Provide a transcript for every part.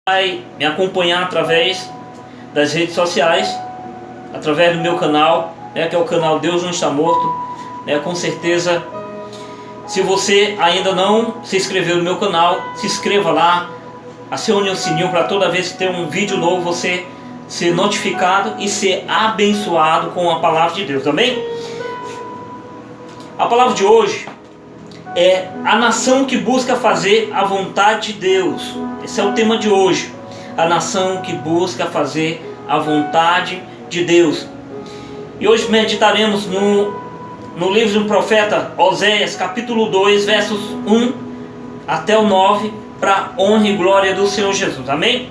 Vai me acompanhar através das redes sociais, através do meu canal, que é o canal Deus Não Está Morto, com certeza. Se você ainda não se inscreveu no meu canal, se inscreva lá, acione o sininho para toda vez que tem um vídeo novo você ser notificado e ser abençoado com a palavra de Deus, amém? A palavra de hoje é a nação que busca fazer a vontade de Deus. Esse é o tema de hoje. A nação que busca fazer a vontade de Deus. E hoje meditaremos no livro do profeta Oséias, capítulo 2, versos 1 até o 9, para honra e glória do Senhor Jesus. Amém?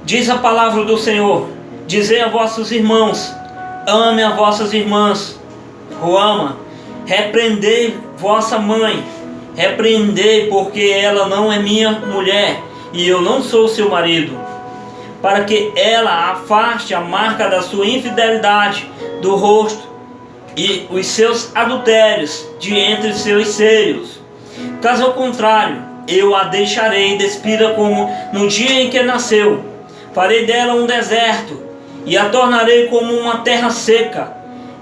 Diz a palavra do Senhor: dizei a vossos irmãos, ame a vossas irmãs, Ruama, repreendei vossa mãe, repreendei, porque ela não é minha mulher, e eu não sou seu marido, para que ela afaste a marca da sua infidelidade do rosto, e os seus adultérios de entre seus seios. Caso ao contrário, eu a deixarei despida como no dia em que nasceu. Farei dela um deserto, e a tornarei como uma terra seca,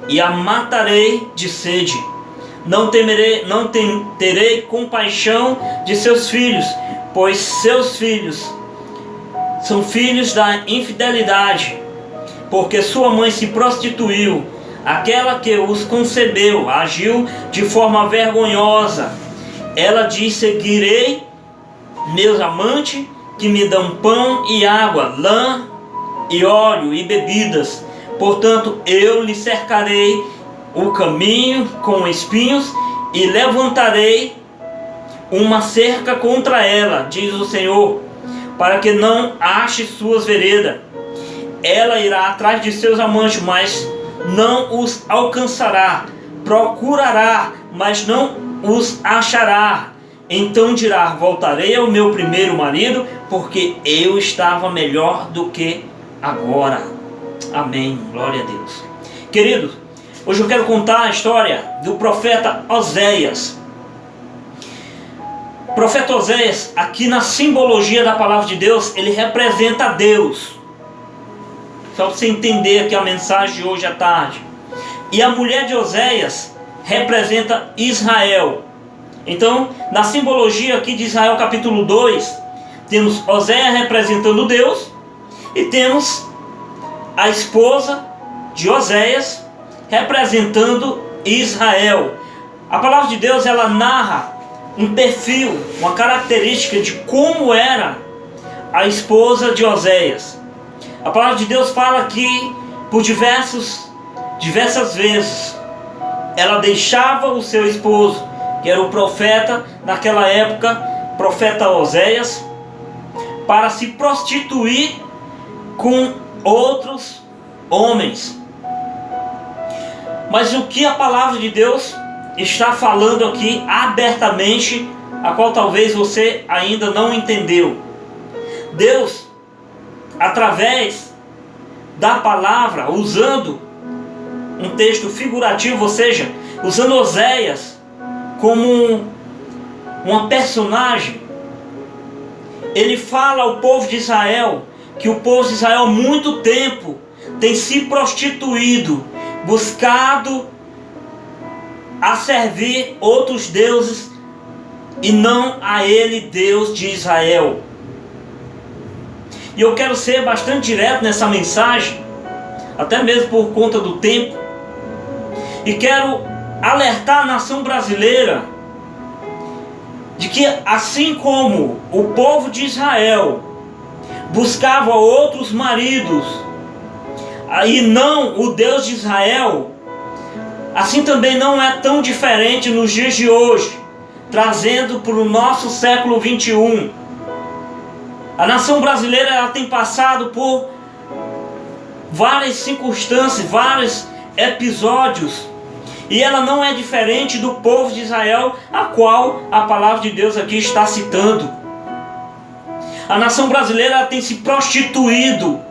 e a matarei de sede. Não terei compaixão de seus filhos, pois seus filhos são filhos da infidelidade, porque sua mãe se prostituiu, aquela que os concebeu agiu de forma vergonhosa. Ela diz: seguirei meus amantes, que me dão pão e água, lã e óleo e bebidas. Portanto, eu lhe cercarei o caminho com espinhos e levantarei uma cerca contra ela, diz o Senhor, para que não ache suas veredas. Ela irá atrás de seus amantes, mas não os alcançará. Procurará, mas não os achará. Então dirá: voltarei ao meu primeiro marido, porque eu estava melhor do que agora. Amém, glória a Deus. Queridos, hoje eu quero contar a história do profeta Oséias. O profeta Oséias, aqui na simbologia da palavra de Deus, ele representa Deus. Só para você entender aqui a mensagem de hoje à tarde. E a mulher de Oséias representa Israel. Então, na simbologia aqui de Israel, capítulo 2, temos Oséias representando Deus, e temos a esposa de Oséias representando Israel. A palavra de Deus, ela narra um perfil, uma característica de como era a esposa de Oséias. A palavra de Deus fala que por diversas vezes ela deixava o seu esposo, que era o profeta naquela época, profeta Oséias, para se prostituir com outros homens. Mas o que a palavra de Deus está falando aqui abertamente, a qual talvez você ainda não entendeu. Deus, através da palavra, usando um texto figurativo, ou seja, usando Oséias como uma personagem, ele fala ao povo de Israel que o povo de Israel há muito tempo tem se prostituído, buscado a servir outros deuses e não a ele, Deus de Israel. E eu quero ser bastante direto nessa mensagem, até mesmo por conta do tempo, e quero alertar a nação brasileira de que, assim como o povo de Israel buscava outros maridos e não o Deus de Israel, assim também não é tão diferente nos dias de hoje, trazendo para o nosso século 21. A nação brasileira, ela tem passado por várias circunstâncias, vários episódios, e ela não é diferente do povo de Israel, a qual a palavra de Deus aqui está citando. A nação brasileira, ela tem se prostituído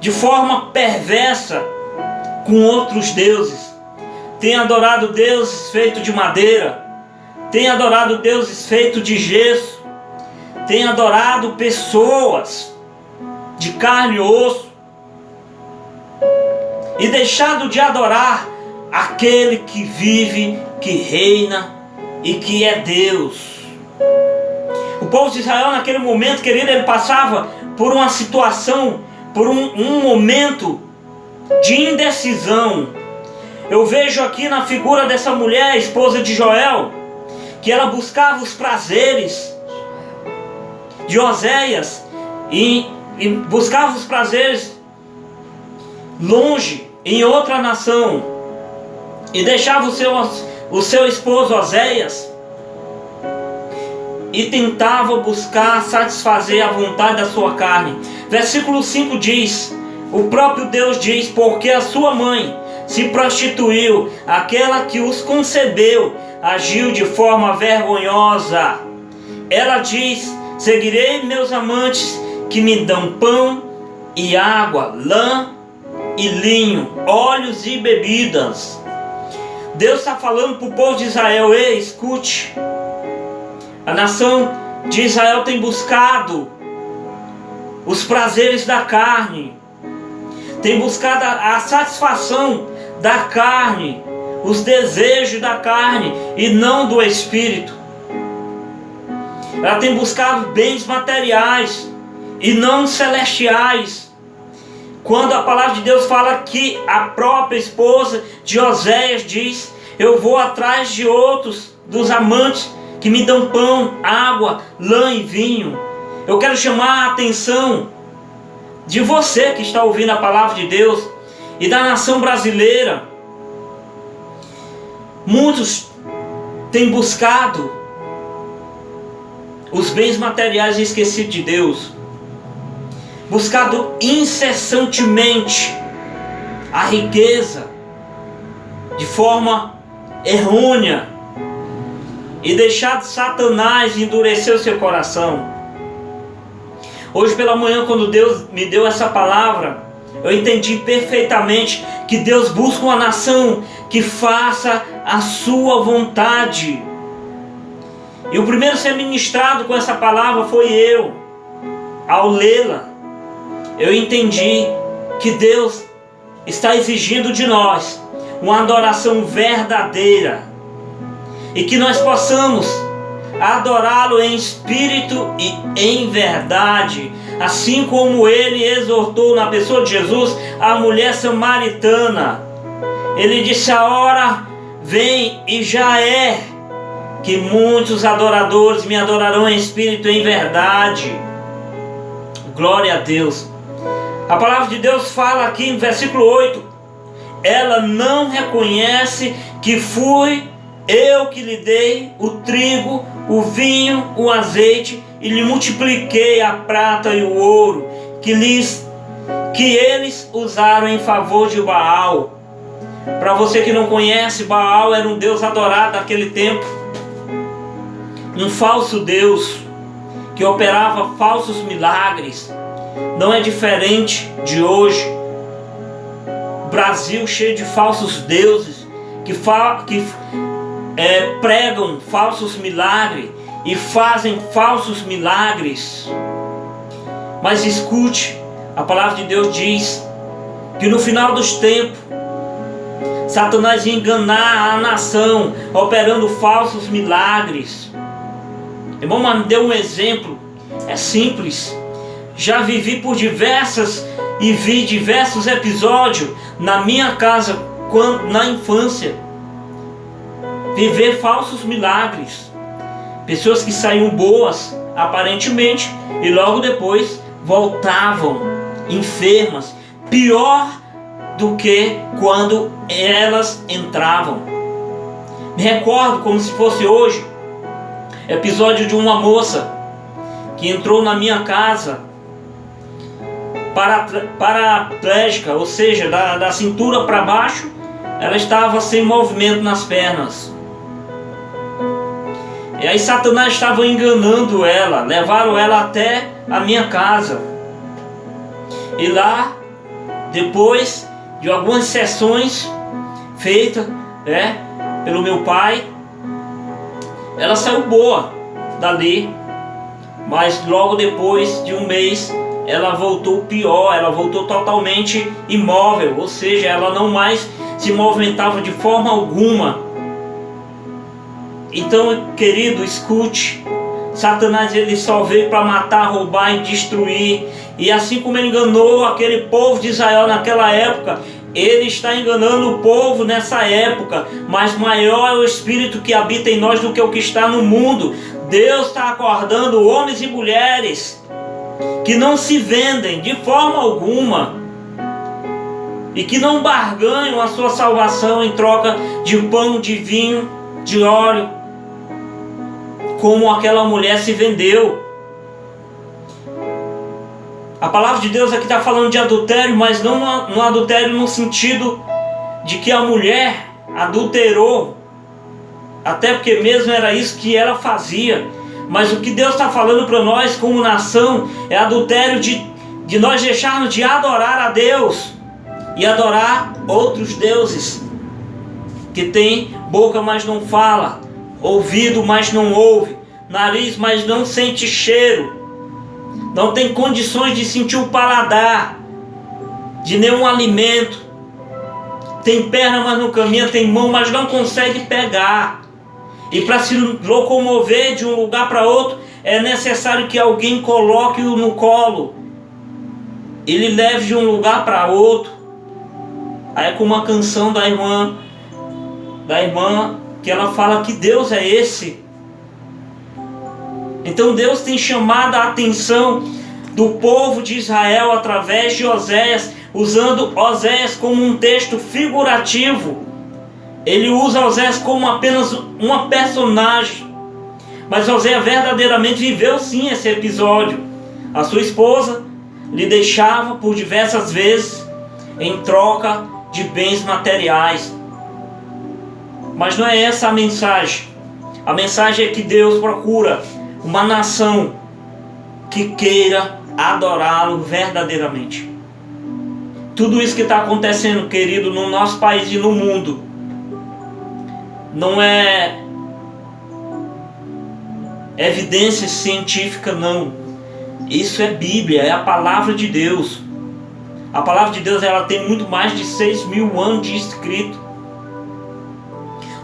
de forma perversa com outros deuses. Tem adorado deuses feitos de madeira, tem adorado deuses feitos de gesso, tem adorado pessoas de carne e osso e deixado de adorar aquele que vive, que reina e que é Deus. O povo de Israel naquele momento, querido, ele passava por uma situação, por um momento de indecisão. Eu vejo aqui na figura dessa mulher, esposa de Joel, que ela buscava os prazeres de Oséias e buscava os prazeres longe, em outra nação, e deixava o seu esposo Oséias e tentava buscar satisfazer a vontade da sua carne. Versículo 5 diz, o próprio Deus diz, porque a sua mãe se prostituiu, aquela que os concebeu agiu de forma vergonhosa. Ela diz, seguirei meus amantes que me dão pão e água, lã e linho, óleos e bebidas. Deus está falando para o povo de Israel, ei, escute. A nação de Israel tem buscado os prazeres da carne, tem buscado a satisfação da carne, os desejos da carne e não do espírito. Ela tem buscado bens materiais e não celestiais. Quando a palavra de Deus fala que a própria esposa de Oséias diz, eu vou atrás de outros, dos amantes que me dão pão, água, lã e vinho. Eu quero chamar a atenção de você que está ouvindo a palavra de Deus e da nação brasileira. Muitos têm buscado os bens materiais e esquecido de Deus, buscado incessantemente a riqueza de forma errônea e deixado Satanás endurecer o seu coração. Hoje pela manhã, quando Deus me deu essa palavra, eu entendi perfeitamente que Deus busca uma nação que faça a sua vontade. E o primeiro a ser ministrado com essa palavra foi eu. Ao lê-la, eu entendi que Deus está exigindo de nós uma adoração verdadeira e que nós possamos adorá-lo em espírito e em verdade, assim como ele exortou na pessoa de Jesus a mulher samaritana. Ele disse, a hora vem e já é que muitos adoradores me adorarão em espírito e em verdade. Glória a Deus. A palavra de Deus fala aqui no versículo 8, ela não reconhece que fui eu que lhe dei o trigo, o vinho, o azeite e lhe multipliquei a prata e o ouro que eles usaram em favor de Baal. Para você que não conhece, Baal era um deus adorado naquele tempo, um falso deus que operava falsos milagres. Não é diferente de hoje. Brasil cheio de falsos deuses que pregam falsos milagres e fazem falsos milagres. Mas escute, a palavra de Deus diz que no final dos tempos Satanás ia enganar a nação operando falsos milagres. Irmão, mas me deu um exemplo, é simples. Já vivi por vi diversos episódios na minha casa, na infância, viver falsos milagres. Pessoas que saíam boas, aparentemente, e logo depois voltavam enfermas, pior do que quando elas entravam. Me recordo como se fosse hoje, episódio de uma moça que entrou na minha casa paraplégica, ou seja, da cintura para baixo, ela estava sem movimento nas pernas. E aí Satanás estava enganando ela, levaram ela até a minha casa. E lá, depois de algumas sessões feitas pelo meu pai, ela saiu boa dali. mas logo depois de um mês ela voltou pior, ela voltou totalmente imóvel, ou seja, ela não mais se movimentava de forma alguma. Então, querido, escute, Satanás ele só veio para matar, roubar e destruir, e assim como ele enganou aquele povo de Israel naquela época, ele está enganando o povo nessa época, mas maior é o Espírito que habita em nós do que o que está no mundo. Deus está acordando homens e mulheres que não se vendem de forma alguma e que não barganham a sua salvação em troca de pão, de vinho, de óleo, como aquela mulher se vendeu. A palavra de Deus aqui está falando de adultério, mas não no adultério no sentido de que a mulher adulterou, até porque mesmo era isso que ela fazia. Mas o que Deus está falando para nós como nação é adultério de nós deixarmos de adorar a Deus e adorar outros deuses, que tem boca mas não fala, ouvido mas não ouve, nariz mas não sente cheiro, não tem condições de sentir o paladar de nenhum alimento, tem perna mas não caminha, tem mão mas não consegue pegar. E para se locomover de um lugar para outro, é necessário que alguém coloque-o no colo, ele leve de um lugar para outro. Aí é como uma canção da irmã que ela fala que Deus é esse. Então Deus tem chamado a atenção do povo de Israel através de Oséias, usando Oséias como um texto figurativo. Ele usa Oséias como apenas uma personagem, mas Oséias verdadeiramente viveu sim esse episódio. A sua esposa lhe deixava por diversas vezes em troca de bens materiais. Mas não é essa a mensagem. A mensagem é que Deus procura uma nação que queira adorá-lo verdadeiramente. Tudo isso que está acontecendo, querido, no nosso país e no mundo, não é evidência científica, não. Isso é Bíblia, é a palavra de Deus. A palavra de Deus ela tem muito mais de 6.000 anos de escrito.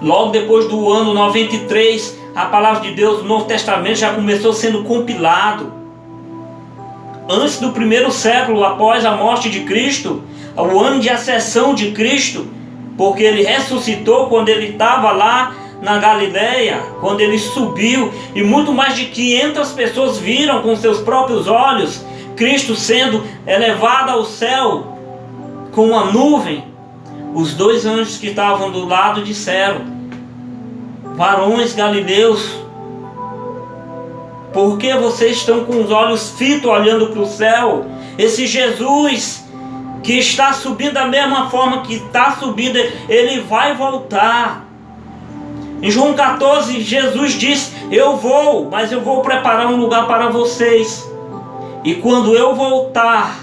Logo depois do ano 93, a palavra de Deus no Novo Testamento já começou sendo compilado. Antes do primeiro século, após a morte de Cristo, o ano de ascensão de Cristo, porque ele ressuscitou quando ele estava lá na Galileia, quando ele subiu, e muito mais de 500 pessoas viram com seus próprios olhos Cristo sendo elevado ao céu com uma nuvem. Os dois anjos que estavam do lado disseram: varões galileus, por que vocês estão com os olhos fitos olhando para o céu? Esse Jesus que está subindo da mesma forma que está subindo, ele vai voltar. Em João 14, Jesus diz: eu vou, mas eu vou preparar um lugar para vocês. E quando eu voltar,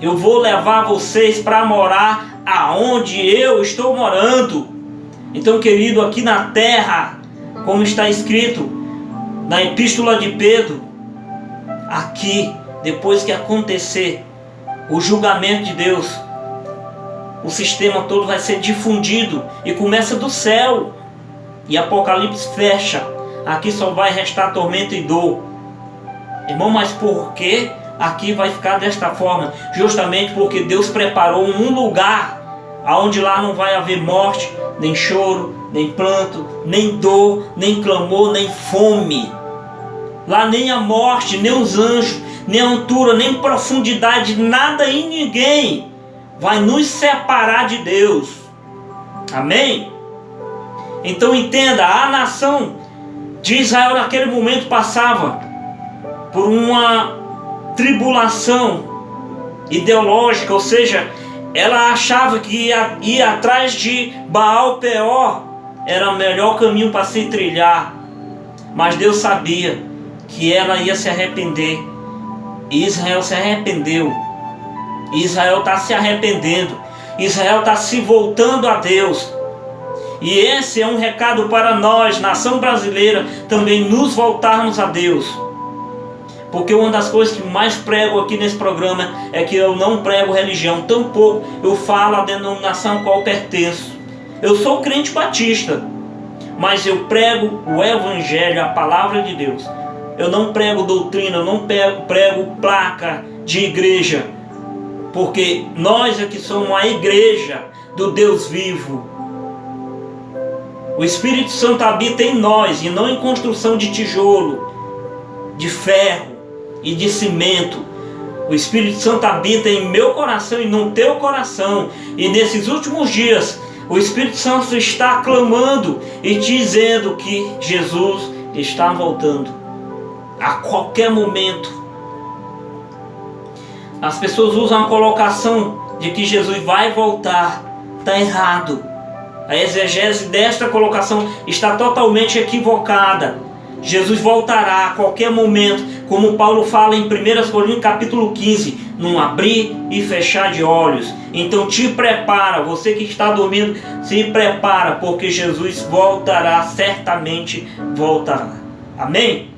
eu vou levar vocês para morar aonde eu estou morando. Então, querido, aqui na terra, como está escrito na Epístola de Pedro, aqui, depois que acontecer o julgamento de Deus, o sistema todo vai ser difundido e começa do céu. E Apocalipse fecha. Aqui só vai restar tormento e dor. Irmão, mas por que aqui vai ficar desta forma? Justamente porque Deus preparou um lugar onde lá não vai haver morte, nem choro, nem pranto, nem dor, nem clamor, nem fome. Lá nem a morte, nem os anjos, nem a altura, nem profundidade, nada e ninguém vai nos separar de Deus. Amém? Então entenda, a nação de Israel naquele momento passava por uma tribulação ideológica, ou seja, ela achava que ir atrás de Baal Peor era o melhor caminho para se trilhar. Mas Deus sabia que ela ia se arrepender. E Israel se arrependeu. Israel está se arrependendo. Israel está se voltando a Deus. E esse é um recado para nós, nação brasileira, também nos voltarmos a Deus. Porque uma das coisas que mais prego aqui nesse programa é que eu não prego religião, tampouco eu falo a denominação a qual pertenço. Eu sou crente batista, mas eu prego o Evangelho, a palavra de Deus. Eu não prego doutrina, eu não prego placa de igreja, porque nós aqui somos a igreja do Deus vivo. O Espírito Santo habita em nós e não em construção de tijolo, de ferro e de cimento. O Espírito Santo habita em meu coração e no teu coração. E nesses últimos dias, o Espírito Santo está clamando e te dizendo que Jesus está voltando a qualquer momento. As pessoas usam a colocação de que Jesus vai voltar. Está errado. A exegese desta colocação está totalmente equivocada. Jesus voltará a qualquer momento, como Paulo fala em 1 Coríntios capítulo 15, num abrir e fechar de olhos. Então te prepara, você que está dormindo, se prepara, porque Jesus voltará, certamente voltará. Amém?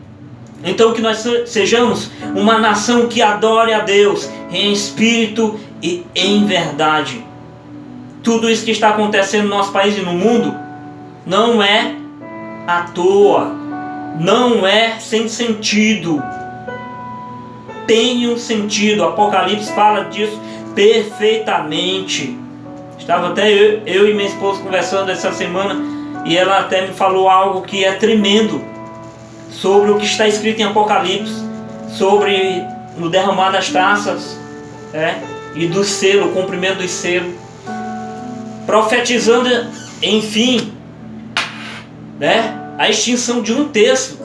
Então que nós sejamos uma nação que adore a Deus em espírito e em verdade. Tudo isso que está acontecendo no nosso país e no mundo não é à toa, não é sem sentido. Tem um sentido. Apocalipse fala disso perfeitamente. Estava até eu e minha esposa conversando essa semana e ela até me falou algo que é tremendo sobre o que está escrito em Apocalipse, sobre o derramar das taças, e do selo, o cumprimento dos selos, profetizando, enfim, a extinção de 1/3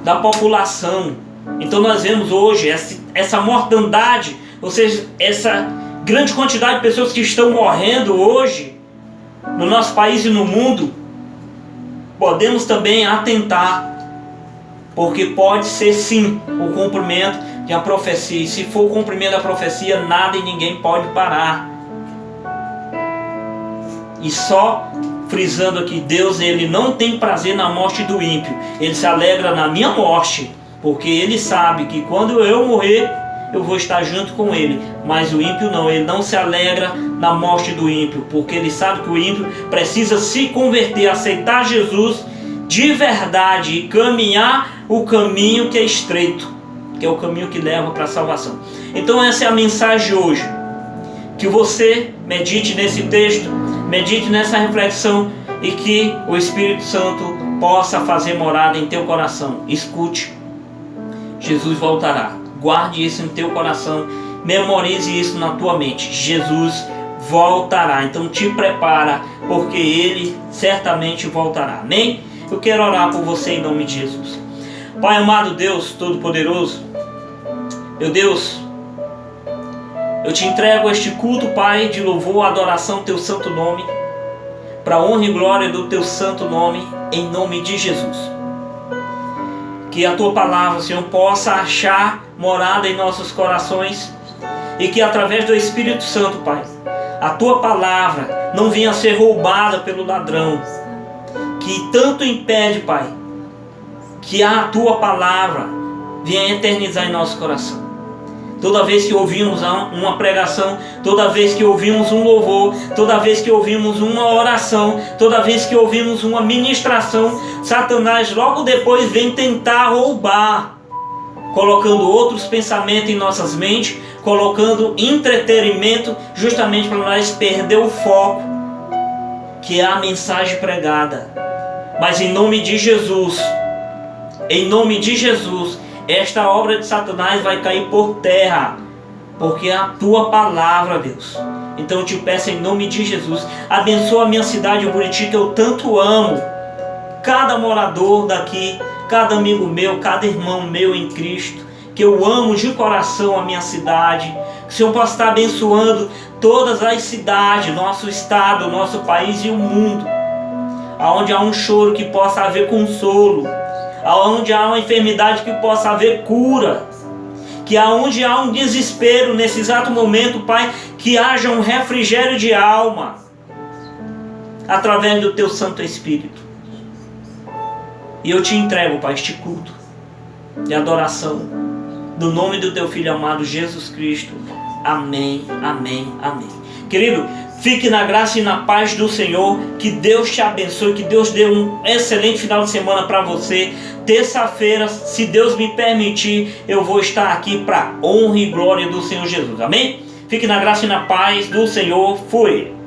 da população. Então nós vemos hoje essa mortandade, ou seja, essa grande quantidade de pessoas que estão morrendo hoje no nosso país e no mundo. Podemos também atentar, porque pode ser sim o cumprimento de uma profecia. E se for o cumprimento da profecia, nada e ninguém pode parar. E só frisando aqui, Deus, ele não tem prazer na morte do ímpio. Ele se alegra na minha morte, porque ele sabe que quando eu morrer, eu vou estar junto com ele. Mas o ímpio não, ele não se alegra na morte do ímpio, porque ele sabe que o ímpio precisa se converter, aceitar Jesus de verdade e caminhar o caminho que é estreito, que é o caminho que leva para a salvação. Então essa é a mensagem de hoje. Que você medite nesse texto, medite nessa reflexão e que o Espírito Santo possa fazer morada em teu coração. Escute, Jesus voltará. Guarde isso em teu coração, memorize isso na tua mente. Jesus voltará. Então te prepara, porque Ele certamente voltará. Amém? Eu quero orar por você em nome de Jesus. Pai amado, Deus Todo-Poderoso, meu Deus, eu te entrego este culto, Pai, de louvor, adoração ao teu santo nome, para a honra e glória do teu santo nome, em nome de Jesus. Que a tua palavra, Senhor, possa achar morada em nossos corações e que através do Espírito Santo, Pai, a tua palavra não venha a ser roubada pelo ladrão, que tanto impede, Pai, que a tua palavra venha eternizar em nosso coração. Toda vez que ouvimos uma pregação, toda vez que ouvimos um louvor, toda vez que ouvimos uma oração, toda vez que ouvimos uma ministração, Satanás logo depois vem tentar roubar, colocando outros pensamentos em nossas mentes, colocando entretenimento, justamente para nós perder o foco, que é a mensagem pregada. Mas em nome de Jesus, esta obra de Satanás vai cair por terra, porque é a tua palavra, Deus. Então eu te peço em nome de Jesus, abençoa a minha cidade, o Buriti, que eu tanto amo. Cada morador daqui, cada amigo meu, cada irmão meu em Cristo, que eu amo de coração a minha cidade. Que o Senhor possa estar abençoando todas as cidades, nosso estado, nosso país e o mundo. Aonde há um choro, que possa haver consolo. Aonde há uma enfermidade, que possa haver cura. Que aonde há um desespero nesse exato momento, Pai, que haja um refrigério de alma através do teu Santo Espírito. E eu te entrego, Pai, este culto de adoração No nome do teu Filho amado Jesus Cristo. Amém, amém, amém. Querido, fique na graça e na paz do Senhor. Que Deus te abençoe. Que Deus dê um excelente final de semana para você. Terça-feira, se Deus me permitir, eu vou estar aqui para honra e glória do Senhor Jesus. Amém? Fique na graça e na paz do Senhor. Fui.